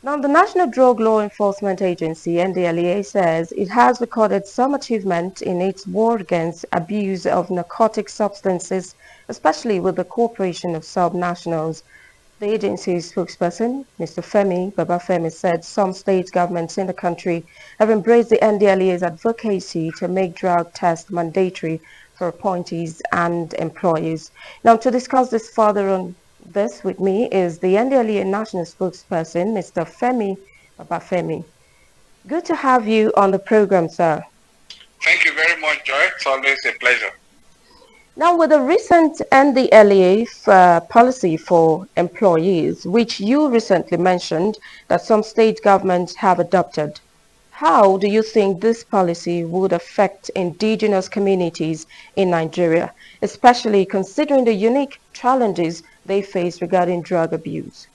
Now, the National Drug Law Enforcement Agency, Ndlea, says it has recorded some achievement in its war against abuse of narcotic substances, especially with the cooperation of sub-nationals. The agency's spokesperson, Mr. Femi, Babafemi, said some state governments in the country have embraced the NDLEA's advocacy to make drug tests mandatory for appointees and employees. Now, to discuss this further on this with me is the NDLEA national spokesperson, Mr. Femi Babafemi. Good to have you on the program, sir. Thank you very much, Joy. It's always a pleasure. Now, with the recent NDLEA policy for employees, which you recently mentioned that some state governments have adopted, how do you think this policy would affect indigenous communities in Nigeria, especially considering the unique challenges they face regarding drug abuse?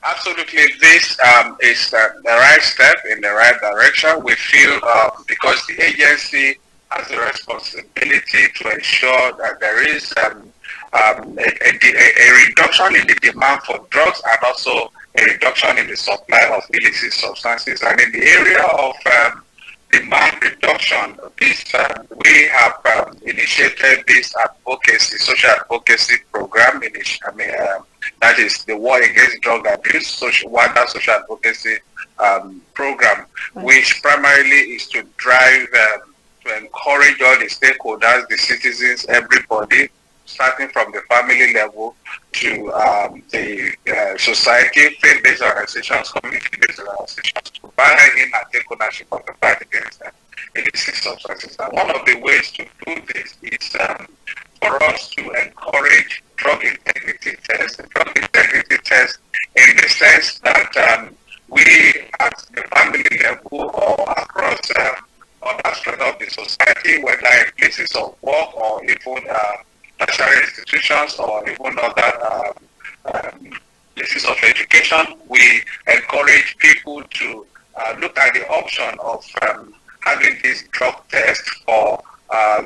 Absolutely, this is the right step in the right direction. We feel because the agency has a responsibility to ensure that there is a reduction in the demand for drugs and also a reduction in the supply of illicit substances. And in the area of demand reduction, we have initiated this advocacy, social advocacy program. That is the War Against Drug Abuse, WADA social advocacy program, which primarily is to drive, to encourage all the stakeholders, the citizens, everybody, starting from the family level to the society, faith-based organizations, community-based organizations, to buy in and take ownership of the fight against illicit substances. And one of the ways to do this is for us to encourage drug integrity tests. Drug integrity tests in the sense that we at the family level or across other aspects of the society, whether in places of work or even tertiary institutions or even other places of education, we encourage people to look at the option of having this drug test for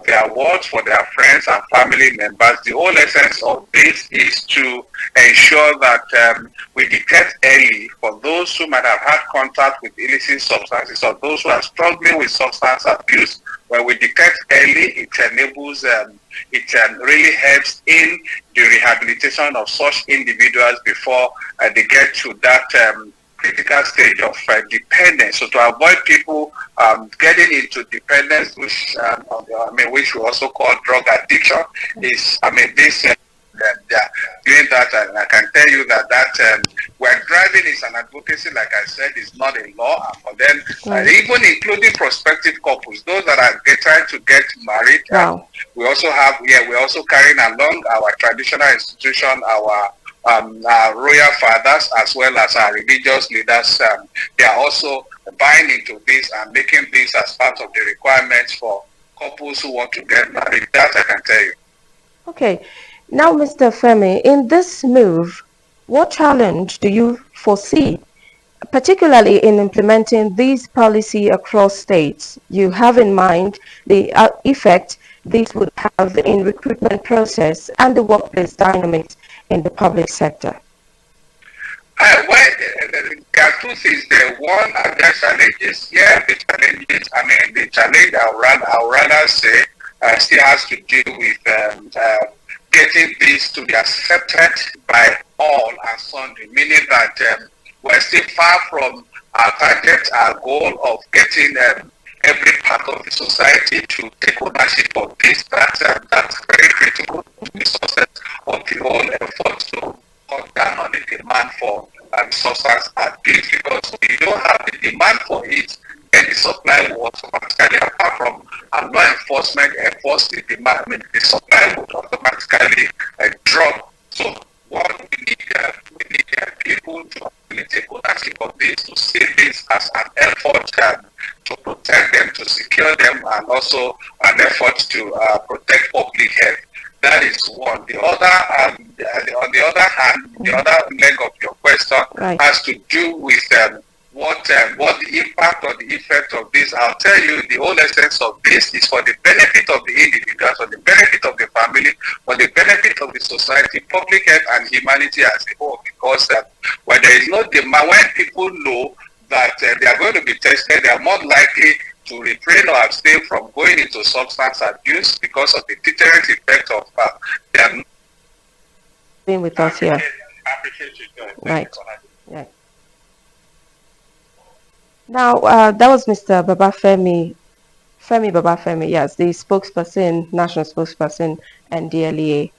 their wards, for their friends and family members. The whole essence of this is to ensure that we detect early for those who might have had contact with illicit substances or those who are struggling with substance abuse. When we detect early, it enables, it really helps in the rehabilitation of such individuals before they get to that critical stage of dependence. So to avoid people getting into dependence, which we also call drug addiction, is this. Doing that, and I can tell you that when driving is an advocacy, like I said, is not a law. For them, even including prospective couples, those that are trying to get married, we also have, we're also carrying along our traditional institution, our royal fathers, as well as our religious leaders. They are also buying into this and making this as part of the requirements for couples who want to get married. That I can tell you. Okay. Now, Mr. Femi, in this move, what challenge do you foresee, particularly in implementing this policy across states? You have in mind the effect this would have in recruitment process and the workplace dynamics in the public sector. Well, there are two things there. One, there are challenges. Yeah, the challenges. The challenge I'll rather say still has to do with getting this to be accepted by all and sundry, meaning that we're still far from our target, our goal of getting every part of the society to take ownership of this. That's very critical to the success of the whole effort to cut down on the demand for substance abuse, because we don't have the demand for it, then the supply will automatically, apart from law enforcement enforce the demand, the supply would automatically drop. So what we need people to actually take ownership of this, to see this as an effort to protect them, to secure them, and also an effort to protect public health. That is one. The other, on the other hand, the other leg of your question has to do with what the impact or the effect of this. I'll tell you, the whole essence of this is for the benefit of the individuals, for the benefit of the family, for the benefit of the society, public health, and humanity as a whole. Because when there is no demand, when people know that they are going to be tested, they are more likely to refrain or abstain from going into substance abuse because of the deterrent effect of their. Being with us here. I appreciate you, Joy. Thank you Right. for having me. Yeah. Now, that was Mr. Femi Babafemi, yes, the spokesperson, national spokesperson, and Ndlea.